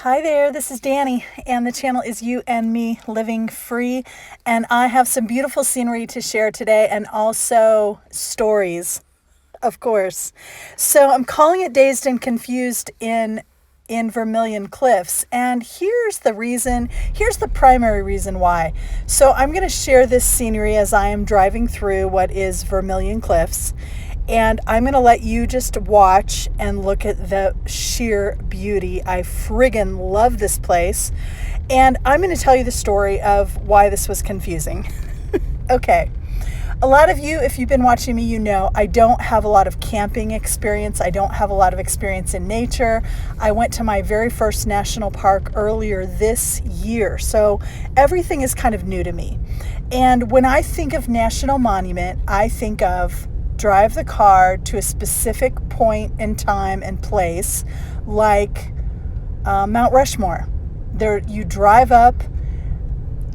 Hi there, this is Danny, and the channel is You and Me Living Free, and I have some beautiful scenery to share today and also stories, of course. So I'm calling it Dazed and Confused in Vermilion Cliffs, and here's the primary reason why. So I'm going to share this scenery as I am driving through what is Vermilion Cliffs, and I'm going to let you just watch and look at the sheer beauty. I friggin' love this place. And I'm going to tell you the story of why this was confusing. Okay. A lot of you, if you've been watching me, you know I don't have a lot of camping experience. I don't have a lot of experience in nature. I went to my very first national park earlier this year, so everything is kind of new to me. And when I think of National Monument, I think of drive the car to a specific point in time and place, like Mount Rushmore. There, you drive up,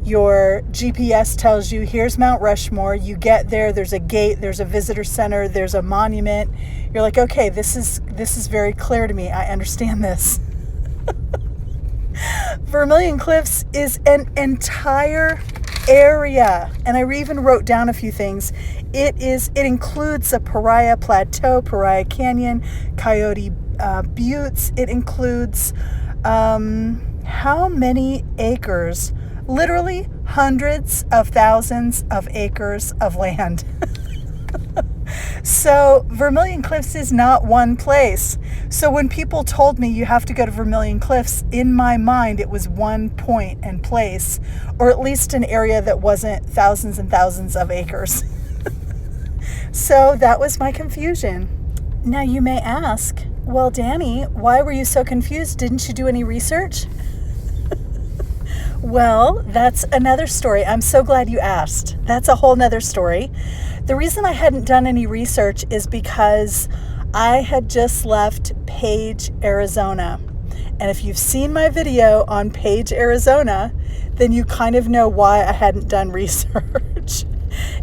your GPS tells you here's Mount Rushmore. You get there, there's a gate, there's a visitor center, there's a monument. You're like, okay, this is very clear to me. I understand this. Vermilion Cliffs is an entire area, and I even wrote down a few things. It includes the Pariah Plateau, Pariah Canyon, Coyote Buttes. It includes how many acres? Literally hundreds of thousands of acres of land. So Vermilion Cliffs is not one place. So when people told me you have to go to Vermilion Cliffs, in my mind it was one point and place, or at least an area that wasn't thousands and thousands of acres. So that was my confusion. Now you may ask, well, Danny, why were you so confused? Didn't you do any research? Well, that's another story. I'm so glad you asked. That's a whole nother story. The reason I hadn't done any research is because I had just left Page, Arizona. And if you've seen my video on Page, Arizona, then you kind of know why I hadn't done research.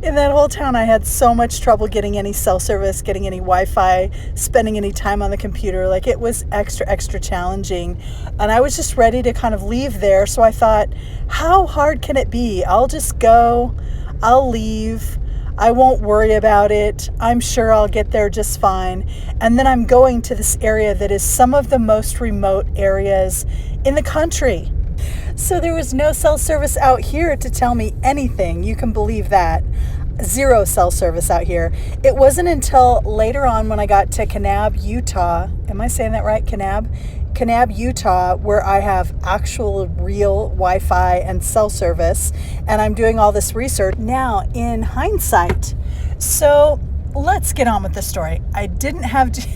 In that whole town, I had so much trouble getting any cell service, getting any Wi-Fi, spending any time on the computer. Like, it was extra challenging. And I was just ready to kind of leave there. So I thought, how hard can it be? I'll just go. I'll leave. I won't worry about it. I'm sure I'll get there just fine. And then I'm going to this area that is some of the most remote areas in the country. So there was no cell service out here to tell me anything. You can believe that. Zero cell service out here. It wasn't until later on when I got to Kaibab, Utah. Am I saying that right? Kaibab? Kaibab, Utah, where I have actual real Wi-Fi and cell service. And I'm doing all this research now in hindsight. So let's get on with the story. I didn't have to...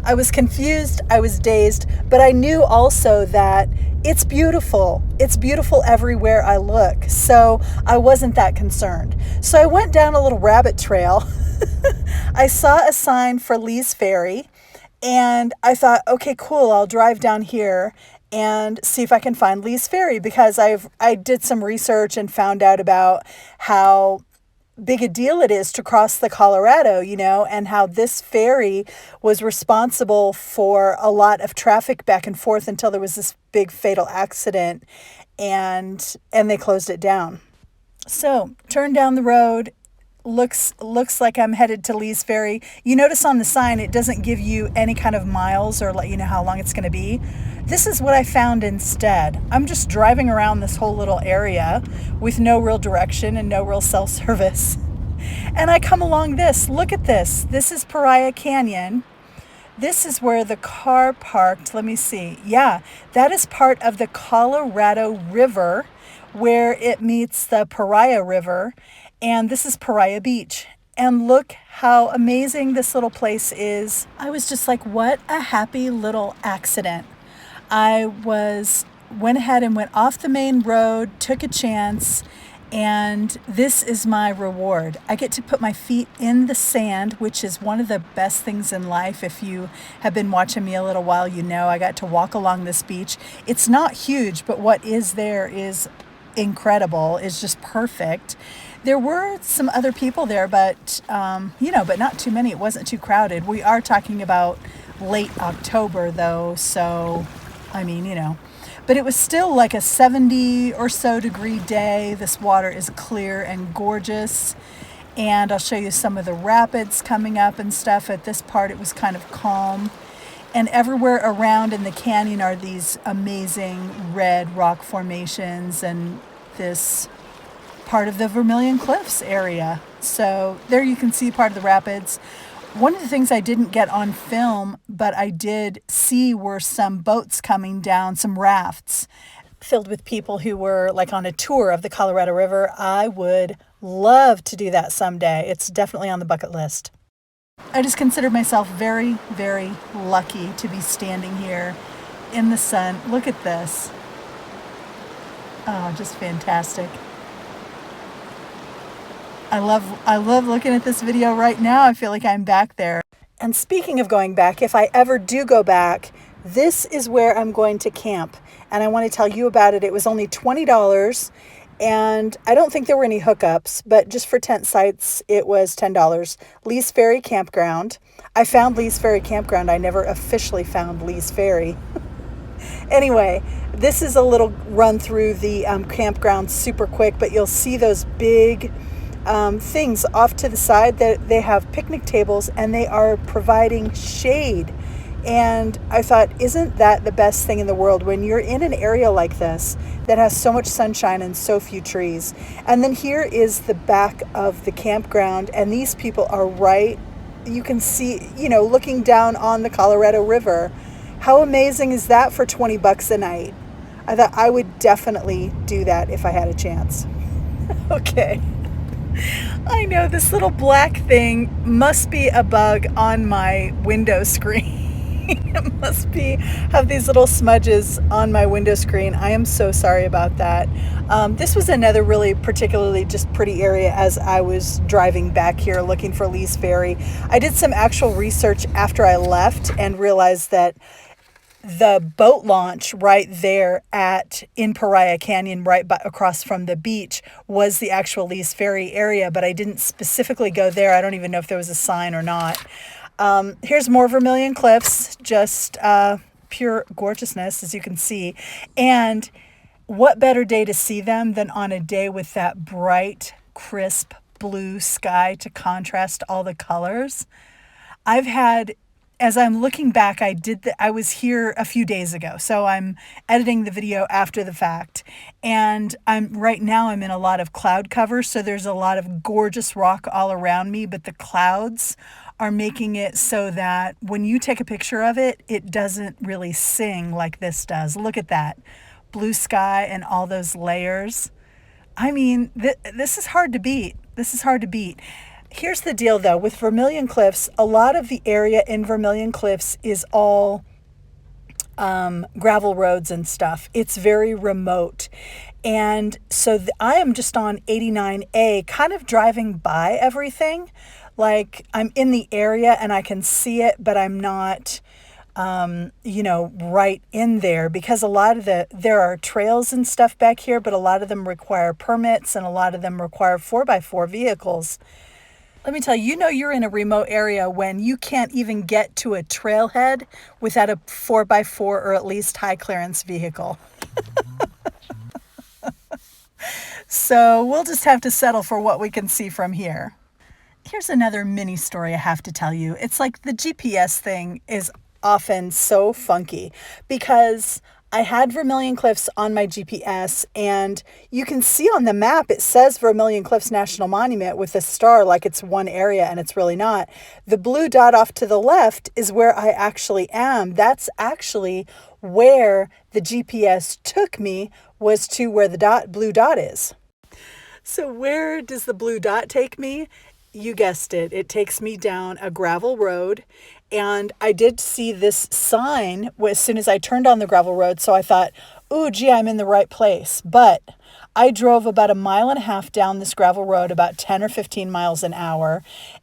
I was confused, I was dazed, but I knew also that it's beautiful. It's beautiful everywhere I look. So I wasn't that concerned. So I went down a little rabbit trail. I saw a sign for Lee's Ferry, and I thought, okay, cool, I'll drive down here and see if I can find Lee's Ferry, because I did some research and found out about how big a deal it is to cross the Colorado, and how this ferry was responsible for a lot of traffic back and forth until there was this big fatal accident, and they closed it down. So turn down the road. Looks like I'm headed to Lee's Ferry. You notice on the sign it doesn't give you any kind of miles or let you know how long it's going to be. This is what I found instead. I'm just driving around this whole little area with no real direction and no real cell service. And I come along this. Look at this. This is Pariah Canyon. This is where the car parked. Let me see. Yeah, that is part of the Colorado River where it meets the Pariah River. And this is Pariah Beach. And look how amazing this little place is. I was just like, what a happy little accident. I went ahead and went off the main road, took a chance, and this is my reward. I get to put my feet in the sand, which is one of the best things in life. If you have been watching me a little while, you know I got to walk along this beach. It's not huge, but what is there is incredible. It's just perfect. There were some other people there, but but not too many. It wasn't too crowded. We are talking about late October though, so I mean, but it was still like a 70 or so degree day. This water is clear and gorgeous. And I'll show you some of the rapids coming up and stuff. At this part, it was kind of calm. And everywhere around in the canyon are these amazing red rock formations and this part of the Vermilion Cliffs area. So there you can see part of the rapids. One of the things I didn't get on film, but I did see, were some boats coming down, some rafts filled with people who were like on a tour of the Colorado River. I would love to do that someday. It's definitely on the bucket list. I just consider myself very, very lucky to be standing here in the sun. Look at this. Oh, just fantastic. I love looking at this video right now. I feel like I'm back there. And speaking of going back, if I ever do go back, this is where I'm going to camp. And I want to tell you about it. It was only $20. And I don't think there were any hookups, but just for tent sites, it was $10. Lee's Ferry Campground. I found Lee's Ferry Campground. I never officially found Lee's Ferry. Anyway, this is a little run through the campground super quick, but you'll see those big things off to the side that they have picnic tables and they are providing shade. And I thought, isn't that the best thing in the world when you're in an area like this that has so much sunshine and so few trees? And then here is the back of the campground, and these people are right, you can see, looking down on the Colorado River. How amazing is that for $20 a night? I thought I would definitely do that if I had a chance. Okay. I know this little black thing must be a bug on my window screen. It must have these little smudges on my window screen. I am so sorry about that. This was another really particularly just pretty area as I was driving back here looking for Lee's Ferry. I did some actual research after I left and realized that the boat launch right there in Pariah Canyon, across from the beach, was the actual Lee's Ferry area, but I didn't specifically go there. I don't even know if there was a sign or not. Here's more Vermilion Cliffs, just pure gorgeousness, as you can see. And what better day to see them than on a day with that bright, crisp blue sky to contrast all the colors? As I'm looking back, I was here a few days ago, so I'm editing the video after the fact. And right now I'm in a lot of cloud cover, so there's a lot of gorgeous rock all around me, but the clouds are making it so that when you take a picture of it, it doesn't really sing like this does. Look at that blue sky and all those layers. I mean, this is hard to beat. This is hard to beat. Here's the deal, though. With Vermilion Cliffs, a lot of the area in Vermilion Cliffs is all gravel roads and stuff. It's very remote. And so I am just on 89A, kind of driving by everything. Like, I'm in the area and I can see it, but I'm not, right in there, because there are trails and stuff back here, but a lot of them require permits and a lot of them require 4x4 vehicles. Let me tell you, you're in a remote area when you can't even get to a trailhead without a 4x4 or at least high clearance vehicle. So we'll just have to settle for what we can see from here. Here's another mini story I have to tell you. It's like the GPS thing is often so funky because I had Vermilion Cliffs on my GPS, and you can see on the map it says Vermilion Cliffs National Monument with a star like it's one area, and it's really not. The blue dot off to the left is where I actually am. That's actually where the GPS took me, was to where the blue dot is. So where does the blue dot take me? You guessed it. It takes me down a gravel road. And I did see this sign as soon as I turned on the gravel road. So I thought, oh, gee, I'm in the right place. But I drove about 1.5 miles down this gravel road, about 10 or 15 miles an hour.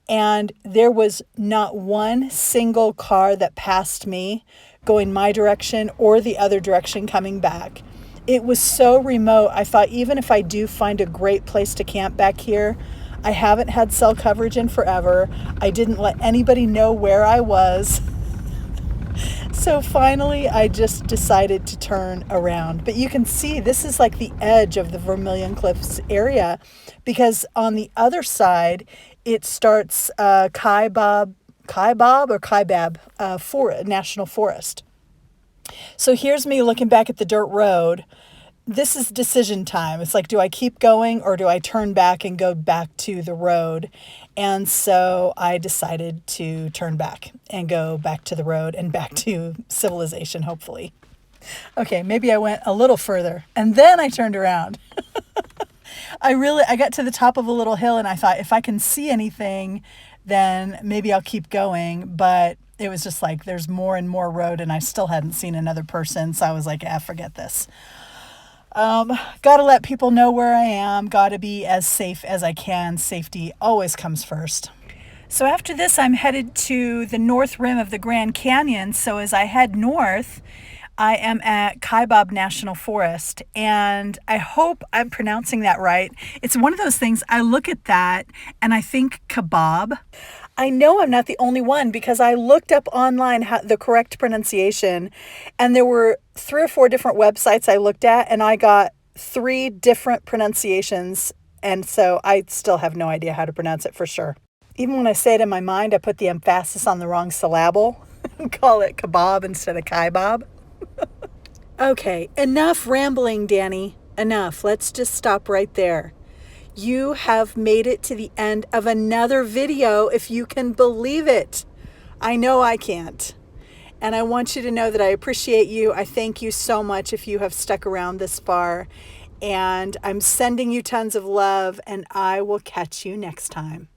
And there was not one single car that passed me going my direction or the other direction coming back. It was so remote. I thought, even if I do find a great place to camp back here, I haven't had cell coverage in forever. I didn't let anybody know where I was. So finally, I just decided to turn around. But you can see this is like the edge of the Vermilion Cliffs area, because on the other side, it starts Kaibab National Forest. So here's me looking back at the dirt road. This is decision time. It's like, do I keep going or do I turn back and go back to the road? And so I decided to turn back and go back to the road and back to civilization, hopefully. Okay, maybe I went a little further and then I turned around. I got to the top of a little hill and I thought, if I can see anything, then maybe I'll keep going. But it was just like, there's more and more road and I still hadn't seen another person. So I was like, forget this. Got to let people know where I am. Got to be as safe as I can. Safety always comes first. So after this, I'm headed to the north rim of the Grand Canyon. So as I head north, I am at Kaibab National Forest, and I hope I'm pronouncing that right. It's one of those things, I look at that and I think kebab. I know I'm not the only one because I looked up online the correct pronunciation, and there were 3 or 4 different websites I looked at, and I got 3 different pronunciations, and so I still have no idea how to pronounce it for sure. Even when I say it in my mind, I put the emphasis on the wrong syllable and call it kebab instead of kaibab. Okay, enough rambling, Danny. Enough. Let's just stop right there. You have made it to the end of another video, if you can believe it. I know I can't. And I want you to know that I appreciate you. I thank you so much if you have stuck around this far. And I'm sending you tons of love, and I will catch you next time.